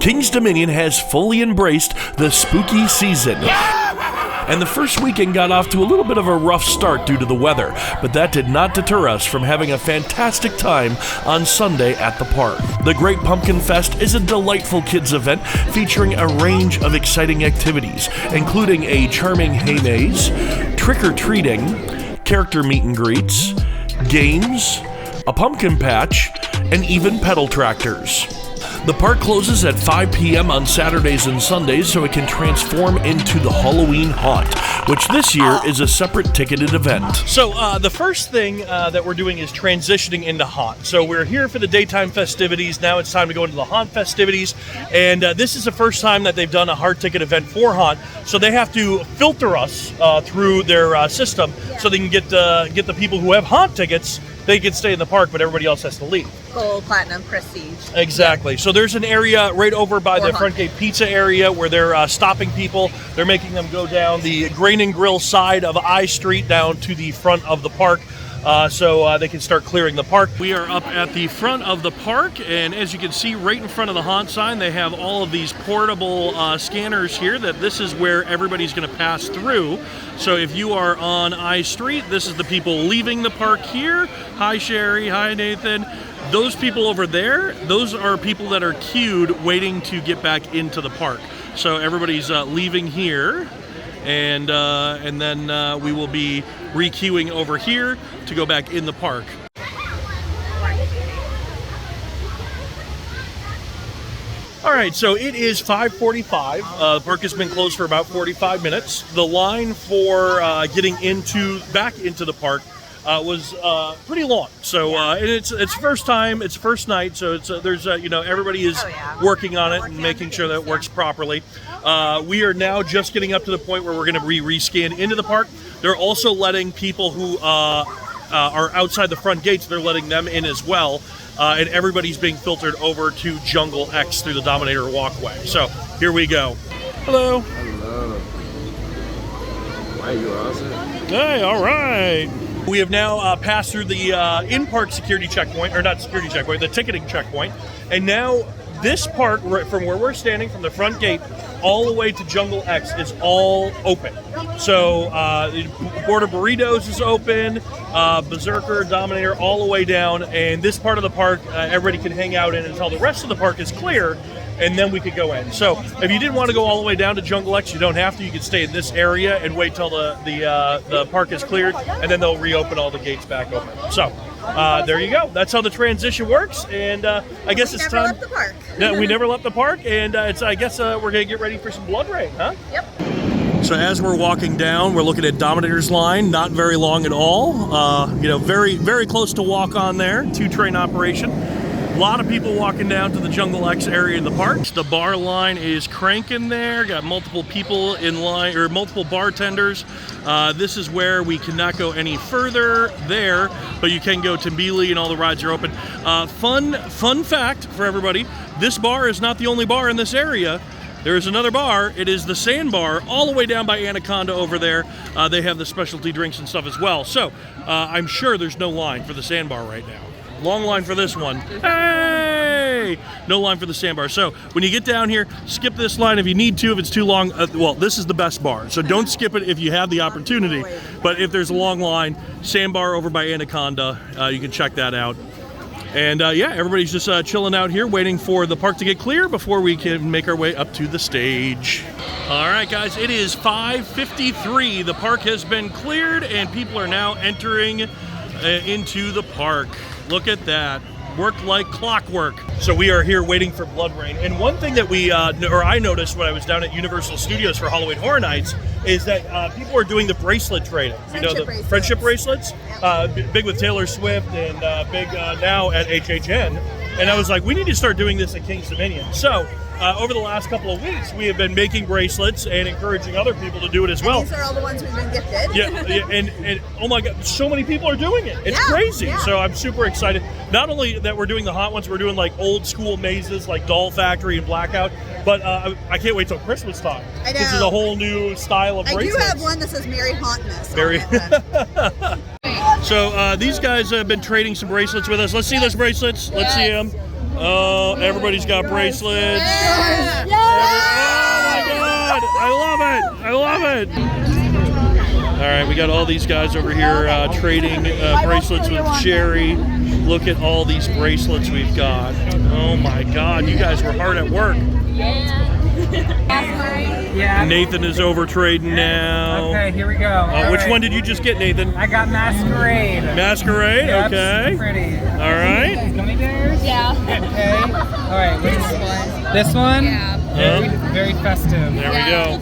King's Dominion has fully embraced the spooky season. And the first weekend got off to a little bit of a rough start due to the weather, but that did not deter us from having a fantastic time on Sunday at the park. The Great Pumpkin Fest is a delightful kids event featuring a range of exciting activities, including a charming hay maze, trick-or-treating, character meet and greets, games, a pumpkin patch, and even pedal tractors. The park closes at 5 p.m. on Saturdays and Sundays so it can transform into the Halloween Haunt, which this year is a separate ticketed event. So the first thing that we're doing is transitioning into Haunt. So we're here for the daytime festivities. Now it's time to go into the Haunt festivities. And this is the first time that they've done a hard ticket event for Haunt. So they have to filter us through their system so they can get the people who have Haunt tickets. They can stay in the park, but everybody else has to leave. Gold, platinum, prestige. Exactly. So there's an area right over by the front gate pizza area where they're stopping people. They're making them go down the Grain and Grill side of I Street down to the front of the park. So they can start clearing the park. We are up at the front of the park, and as you can see right in front of the Haunt sign, they have all of these portable scanners here that this is where everybody's going to pass through. So if you are on I Street, this is the people leaving the park here. Hi Sherry, hi Nathan. Those people over there, those are people that are queued waiting to get back into the park. So everybody's leaving here. And then we will be re-queuing over here to go back in the park. All right, so it is 5:45. The park has been closed for about 45 minutes. The line for getting back into the park was pretty long. So and it's first time, it's first night. So it's there's everybody is working on it and making sure that it works properly. We are now just getting up to the point where we're going to be rescanned into the park. They're also letting people who are outside the front gates, they're letting them in as well. And everybody's being filtered over to Jungle X through the Dominator walkway. So here we go. Hello. Hello. Why you awesome? Hey, all right. We have now passed through the in-park security checkpoint, or not security checkpoint, the ticketing checkpoint. And now this part, from where we're standing, from the front gate, all the way to Jungle X is all open. So Border Burritos is open, Berserker, Dominator, all the way down. And this part of the park, everybody can hang out in until the rest of the park is clear, and then we could go in. So if you didn't want to go all the way down to Jungle X, you don't have to. You can stay in this area and wait till the park is cleared, and then they'll reopen all the gates back open. So there you go. That's how the transition works. And I guess it's time. We never left the park. No, we never left the park, and I guess we're gonna get ready for some blood rain, huh? Yep. So as we're walking down, we're looking at Dominator's line. Not very long at all. Very, very close to walk on there. 2-train operation. A lot of people walking down to the Jungle X area in the park. The bar line is cranking there. Got multiple people in line, or multiple bartenders. This is where we cannot go any further there, but you can go to Mbili and all the rides are open. Fun fact for everybody, this bar is not the only bar in this area. There is another bar. It is the Sandbar, all the way down by Anaconda over there. They have the specialty drinks and stuff as well. So I'm sure there's no line for the Sandbar right now. Long line for this one. Hey! No line for the Sandbar. So when you get down here, skip this line if you need to. If it's too long, well, this is the best bar. So don't skip it if you have the opportunity. But if there's a long line, Sandbar over by Anaconda, you can check that out. And everybody's just chilling out here, waiting for the park to get clear before we can make our way up to the stage. All right, guys, it is 5:53. The park has been cleared, and people are now entering into the park. Look at that. Worked like clockwork. So we are here waiting for blood rain. And one thing that I noticed when I was down at Universal Studios for Halloween Horror Nights is that people are doing the bracelet trading. Friendship bracelets. Big with Taylor Swift and big now at HHN. And I was like, we need to start doing this at King's Dominion. So over the last couple of weeks, we have been making bracelets and encouraging other people to do it as well. And these are all the ones we've been gifted. And oh my God, so many people are doing it. It's crazy. Yeah. So I'm super excited. Not only that we're doing the hot ones, we're doing like old school mazes like Doll Factory and Blackout, but I can't wait till Christmas time. I know. This is a whole new style of bracelets. I do have one that says Merry Hauntmas. So these guys have been trading some bracelets with us. Let's see those bracelets. Let's see them. Oh, everybody's got bracelets. Yeah. Oh my God! I love it! All right, we got all these guys over here trading bracelets with Sherry. Look at all these bracelets we've got. Oh my God, you guys were hard at work. Yeah. Nathan is over trading now. Okay, here we go. Which one did you just get, Nathan? I got Masquerade. Masquerade? Yep, Okay. pretty. All right. Gummy bears? Yeah. Okay. All right. This one? Yeah. Very festive. There we go.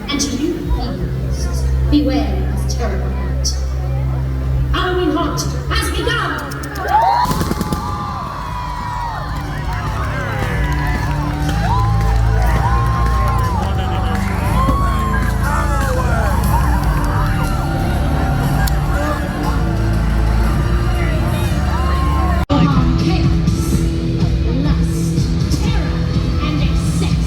And to you, beasts, beware of terrible haunt. Halloween haunt has begun! Chaos, lust, terror, and excess.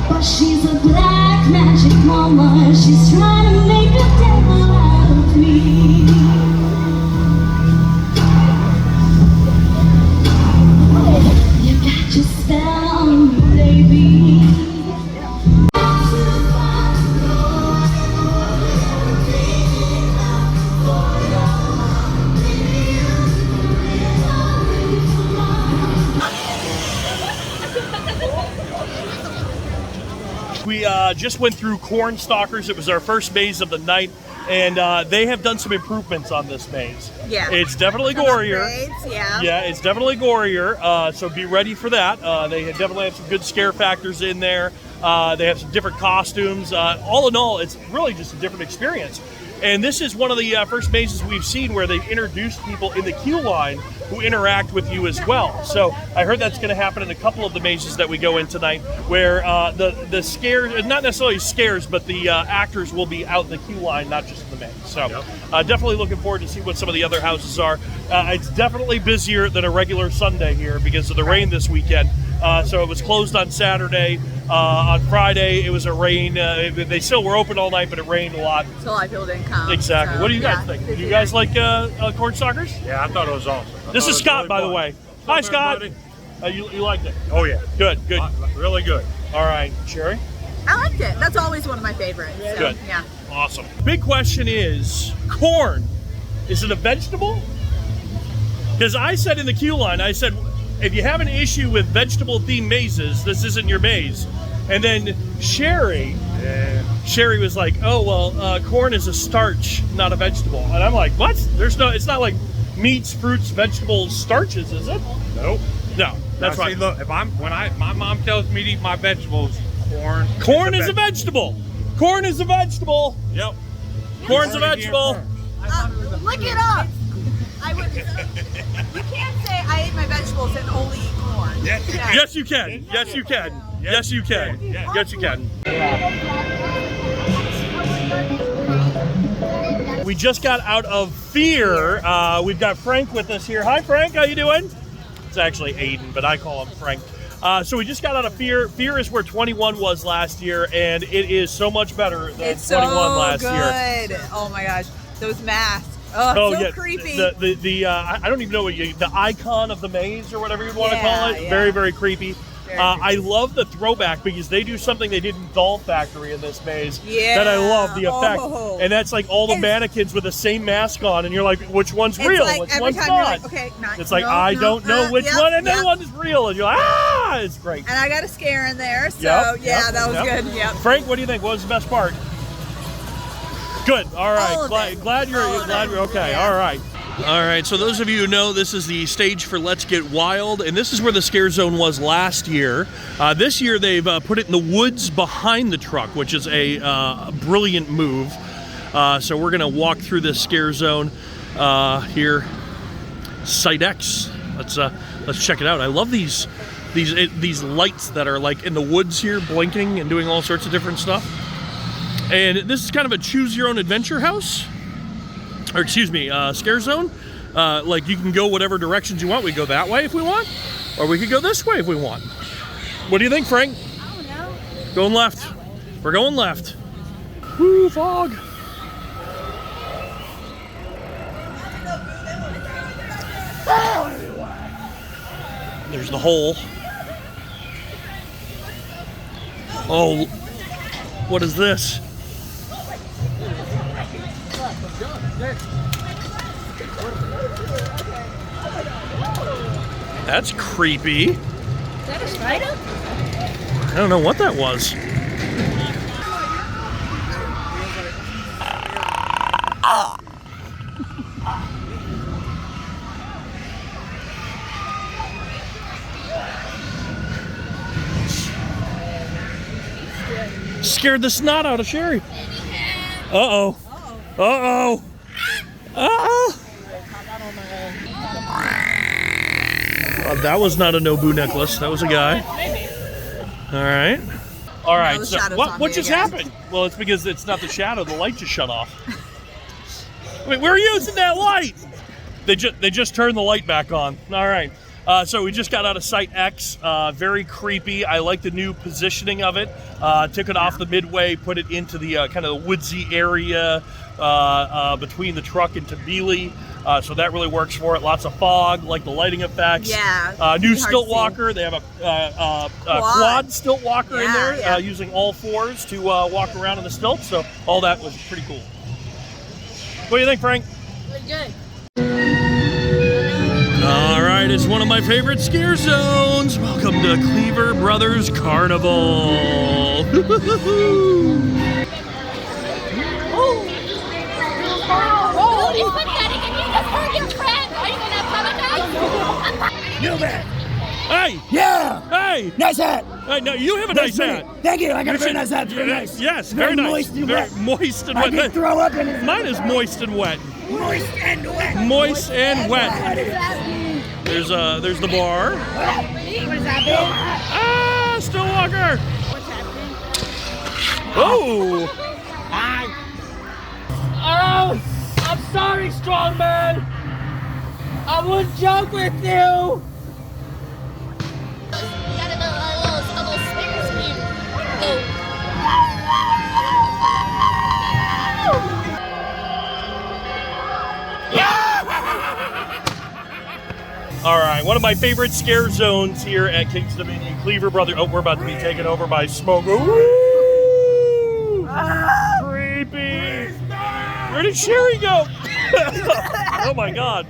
But she's a black magic woman. She's trying to make a devil out of me. You got your spell on me, baby. We just went through Corn Stalkers. It was our first maze of the night, and they have done some improvements on this maze. Yeah. It's definitely gorier. Upgrades, yeah. Yeah, it's definitely gorier, so be ready for that. They definitely have some good scare factors in there. They have some different costumes. All in all, it's really just a different experience. And this is one of the first mazes we've seen where they've introduced people in the queue line who interact with you as well. So I heard that's going to happen in a couple of the mazes that we go in tonight, where the scares, not necessarily scares, but the actors will be out in the queue line, not just in the maze. So definitely looking forward to see what some of the other houses are. It's definitely busier than a regular Sunday here because of the rain this weekend. So it was closed on Saturday. On Friday, it was a rain. They still were open all night, but it rained a lot. So a lot of people didn't come. Exactly. So, What do you guys think? You guys like Corn Stalkers? Yeah, I thought it was awesome. This is Scott, by the way. Hi, Scott. You liked it? Oh yeah, Good. really good. All right, Sherry. I liked it. That's always one of my favorites. So, Good. Yeah. Awesome. Big question is, corn, is it a vegetable? Because I said in the queue line, I said, if you have an issue with vegetable-themed mazes, this isn't your maze. And then Sherry was like, oh, well, corn is a starch, not a vegetable. And I'm like, what? It's not like meats, fruits, vegetables, starches, is it? Nope. No, that's Now, right. see, look, my mom tells me to eat my vegetables, Corn is a vegetable. Corn is a vegetable. Yep. Corn's a vegetable. Look it up. I would. You can't say I ate my vegetables and only eat corn. Yes, you can. Yes, you can. Yes, you can. Yes, you can. Yes, you can. We just got out of Fear. We've got Frank with us here. Hi, Frank. How you doing? It's actually Aiden, but I call him Frank. So we just got out of Fear. Fear is where 21 was last year, and it is so much better than It's 21 so last good. year. Oh my gosh, those masks. Oh, so creepy. I don't even know what the icon of the maze or whatever you want to call it. Yeah. Very, very creepy. I love the throwback because they do something they did in Doll Factory in this maze that I love the effect. Oh. And that's like all the mannequins with the same mask on, and you're like, which one's real? Like which every one's time not? you're like, okay, It's like, I don't know which one, and then one is real, and you're like, ah, it's great. And I got a scare in there, so that was good. Yep. Frank, what do you think? What was the best part? Good. All right. Glad you're okay. Yeah. All right. All right. So those of you who know, this is the stage for Let's Get Wild, and this is where the scare zone was last year. This year they've put it in the woods behind the truck, which is a brilliant move. So we're gonna walk through this scare zone here. SiteX. Let's check it out. I love these these lights that are like in the woods here, blinking and doing all sorts of different stuff. And this is kind of a choose your own adventure house, or excuse me, scare zone. Like you can go whatever directions you want. We go that way if we want, or we could go this way if we want. What do you think, Frank? I don't know. Going left. We're going left. Woo, fog. There's the hole. Oh, what is this? That's creepy. Is that a spider? I don't know what that was. Scared the snot out of Sherry. Uh-oh. Uh-oh. Uh-oh. That was not a Nobu necklace. That was a guy. All right. All right. the So shadow's what on me just again. happened? Well, it's because it's not the shadow. The light just shut off. Wait, we're using that light. They just turned the light back on. All right. So we just got out of SiteX. Very creepy. I like the new positioning of it. Took it off the midway, put it into the kind of the woodsy area between the truck and Tabili. So that really works for it. Lots of fog, like the lighting effects. Yeah. New hard stilt to see. walker. They have a quad stilt walker in Yeah, there, yeah. using all fours to walk around in the stilts. So all that was pretty cool. What do you think, Frank? Really good. All right, it's one of my favorite scare zones. Welcome to Cleaver Brothers Carnival. Oh, he's pathetic and you just hurt your friend. Are you gonna apologize? You bet. Hey! Yeah. Hey! Nice hat. Hey, no, you have a nice hat. Thank you. I got a very should- nice hat. Very nice. Yes, very nice. Moist and Very wet. moist and I wet. can throw up in it. Mine is moist and wet. Moist and wet. Moist and wet. There's the bar. What is that, Bill? Ah, Stillwalker. Oh! Oh, I'm sorry, strong man. I wouldn't joke with you. Got a little Snickers cream. All right, one of my favorite scare zones here at King's Dominion, Cleaver Brothers. Oh, we're about to be taken over by smoke. Ooh! Creepy. Where did Sherry go? Oh my God.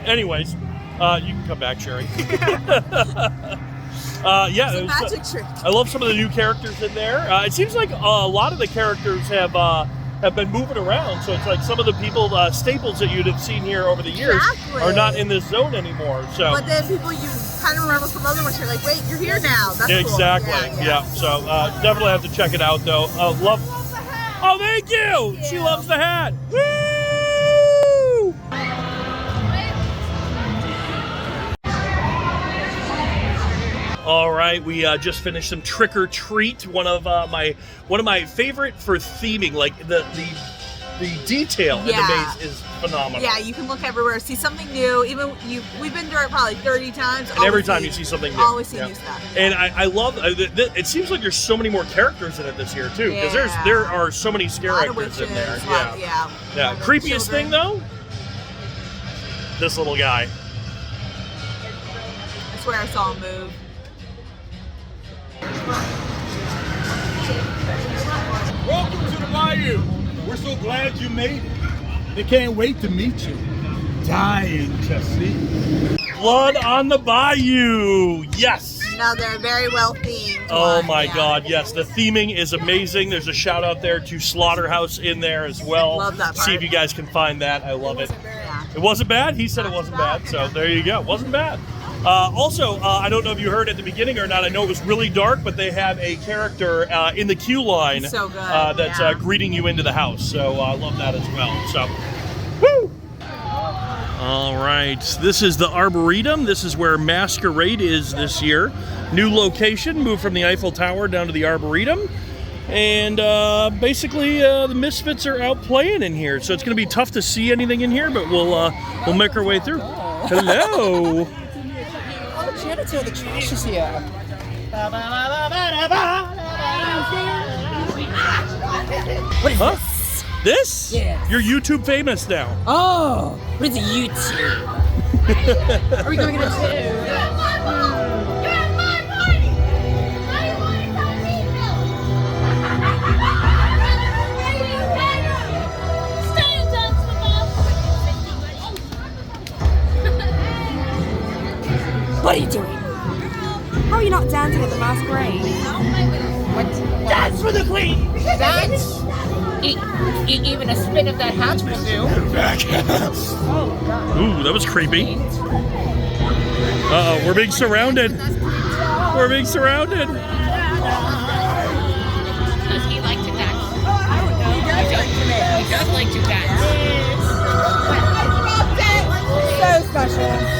Anyways, you can come back, Sherry. Yeah, it was, Magic trick. I love some of the new characters in there. It seems like a lot of the characters have been moving around, so it's like some of the people, staples that you'd have seen here over the years Exactly. are not in this zone anymore. So But then people you kind of remember from other ones, you're like, wait, you're here now. That's exactly, cool. yeah. So definitely have to check it out, though. Love. Oh, thank you. She loves the hat. Woo! All right, we just finished some Trick or Treat. One of my favorite for theming, like the detail in the Yeah. maze is phenomenal. Yeah, you can look everywhere, see something new. We've been through it probably 30 times. And every time you see something new. Always see Yeah. new stuff. And I love. It seems like there's so many more characters in it this year too, because Yeah. there are so many scare A lot of actors witches. in there. Yeah. Yeah. Creepiest thing though, this little guy. I swear I saw him move. Welcome to the Bayou. We're so glad you made it. They can't wait to meet you. Dying to see. Blood on the Bayou. Yes. No, they're very well themed. Oh one, my yeah. God, yes. The theming is amazing. There's a shout out there to Slaughterhouse in there as well. Love that See part. if you guys can find that. I love it. Yeah. It wasn't bad? He said it wasn't bad. So there you go. It wasn't bad. Also, I don't know if you heard at the beginning or not. I know it was really dark, but they have a character in the queue line So good, that's yeah. greeting you into the house. So I love that as well. So, woo! All right, this is the Arboretum. This is where Masquerade is this year. New location, moved from the Eiffel Tower down to the Arboretum. And basically, the Misfits are out playing in here, so it's going to be tough to see anything in here, but we'll make our way through. Hello. Oh, janitor, the trash is here. What is this? This? Yeah. You're YouTube famous now. Oh, what is a YouTube? Are we going to two? What are you doing? How are you not dancing at the Masquerade? What? Dance for the queen! Dance? Even a spin of that hat will do. Oh, God. Ooh, that was creepy. Uh-oh, we're being surrounded. We're being surrounded. Does he like to dance? He does like to dance. So special.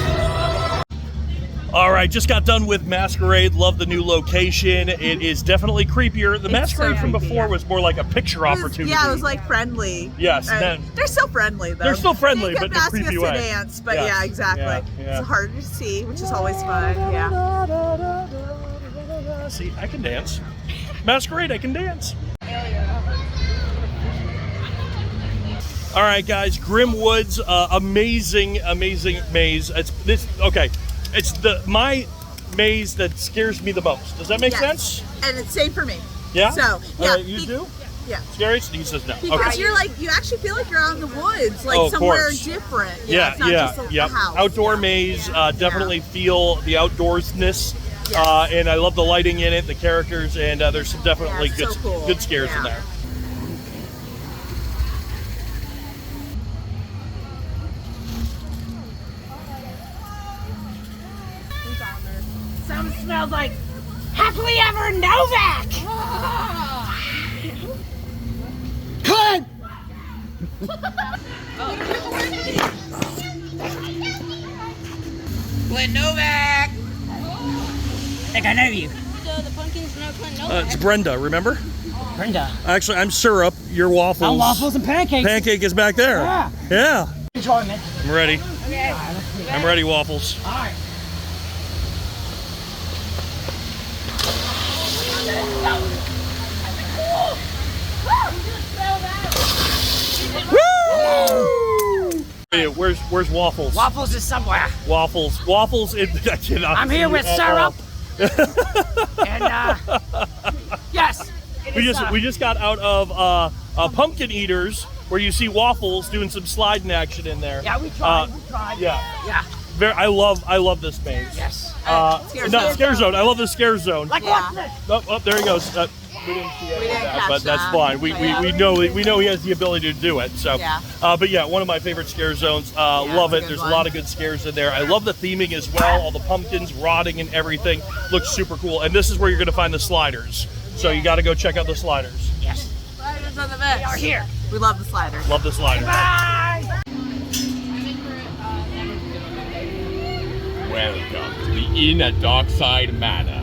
All right, just got done with Masquerade. Love the new location. It is definitely creepier. The Masquerade from before was more like a picture opportunity. Yeah, it was like friendly. Yes, then- they're still friendly though. They're still friendly, They but kept in a asking creepy us way. to dance, but Yes. yeah, exactly. Yeah. It's harder to see, which is always fun. Yeah. See, I can dance. Masquerade, I can dance. All right, guys, Grim Woods, amazing maze. It's my maze that scares me the most. Does that make sense? And it's same for me. Yeah? So yeah, You do? Yeah. Scary? He says no. Because Okay. you're like, you actually feel like you're out in the woods, like Oh, of somewhere course. different. Yeah, it's not just a house. Outdoor maze, definitely feel the outdoorsness. And I love the lighting in it, the characters, and there's some definitely Yeah, it's so cool. good scares in there. Some smells like happily ever Novak. Cut! Glenn Novak. I think I know you. It's Brenda, remember? Brenda. Actually, I'm Syrup, you're Waffles. I'm waffles and pancakes. Pancake is back there. Yeah. Yeah. Enjoyment. I'm ready. I'm ready, Waffles. All right. Hey, where's Waffles? Waffles is somewhere. Waffles. I cannot I'm here see with at Syrup. all. And yes. We just got out of Pumpkin Eaters, where you see Waffles doing some sliding action in there. Yeah, we tried. Yeah. I love this maze. Yes. Scare zone. I love the scare zone. Like what's this? Oh, there he goes. We didn't see any of didn't that, catch but that's that. fine. We know he has the ability to do it. So, Yeah. but yeah, one of my favorite scare zones. Love it's it. a good There's one. a lot of good scares in there. I love the theming as well. All the pumpkins rotting and everything looks super cool. And this is where you're going to find the sliders. So you got to go check out the sliders. Yes. Sliders on the best. We are here. We love the sliders. Love the sliders. Bye. Welcome to the Inn at Darkside Manor.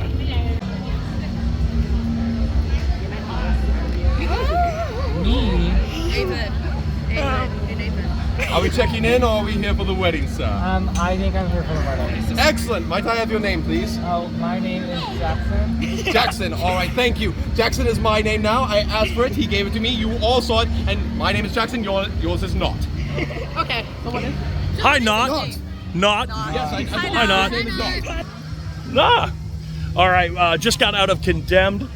Are we checking in or are we here for the wedding, sir? I think I'm here for the wedding. Excellent. Might I have your name, please? Oh, my name is Jackson. Jackson. All right, thank you. Jackson is my name now. I asked for it. He gave it to me. You all saw it. And my name is Jackson. Yours is not. Okay. So what is? Hi, Not. Not. Yes, I Hi, Not. His name is not. Ah! All right, just got out of Condemned.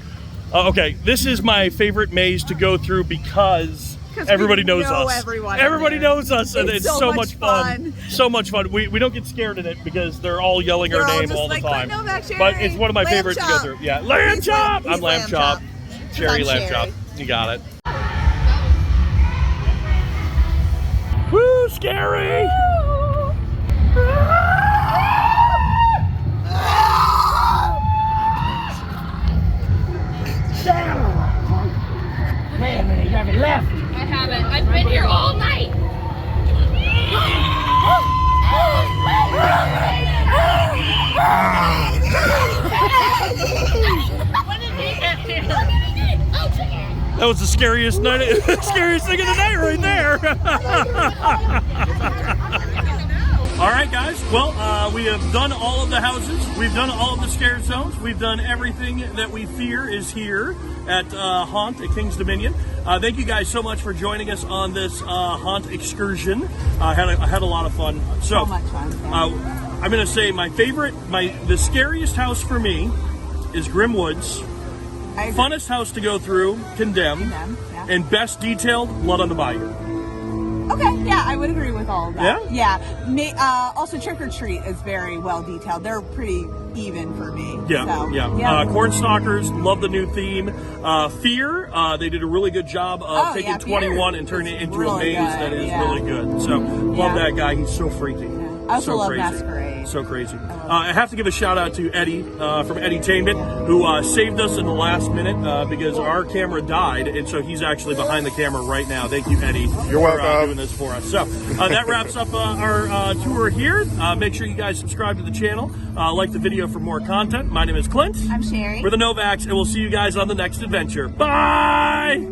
Okay, this is my favorite maze to go through because everybody knows know us. everyone in Everybody there. knows us, and It's it's so so much much fun. fun. So much fun. We don't get scared in it because they're all yelling They're our all name just all the like, time. "Lamb Chop, But Cherry, it's one of my Lamb favorites to go Chop." through. Yeah, Lamb He's Chop. Lamb I'm Lamb Chop. Cherry I'm Lamb Chop. Cherry. You got it. Woo, scary! Wait a minute. You haven't left. I haven't. I've been here all night. That was the scariest scariest thing of the night right there. All right, guys. Well, we have done all of the houses. We've done all of the scare zones. We've done everything that we fear is here at Haunt at King's Dominion. Thank you guys so much for joining us on this Haunt excursion. I had a lot of fun. So much fun. Yeah. I'm going to say the scariest house for me is Grim Woods. Funnest house to go through, Condemned. Yeah. And best detailed, Blood on the Bayou. Okay, yeah, I would agree with all of that. Yeah? Also, Trick or Treat is very well detailed. They're pretty even for me. Yeah, so, yeah. Cornstalkers, love the new theme. Fear, they did a really good job of taking 21 and turning it into a maze that is really good. So, love that guy. He's so freaky. I also so love crazy. Masquerade. So crazy. I have to give a shout out to Eddie from Eddytainment, who saved us in the last minute because our camera died, and so he's actually behind the camera right now. Thank you, Eddie. You're welcome. For doing this for us. So that wraps up our tour here. Make sure you guys subscribe to the channel, like the video for more content. My name is Clint. I'm Sherry. We're the Novaks, and we'll see you guys on the next adventure. Bye!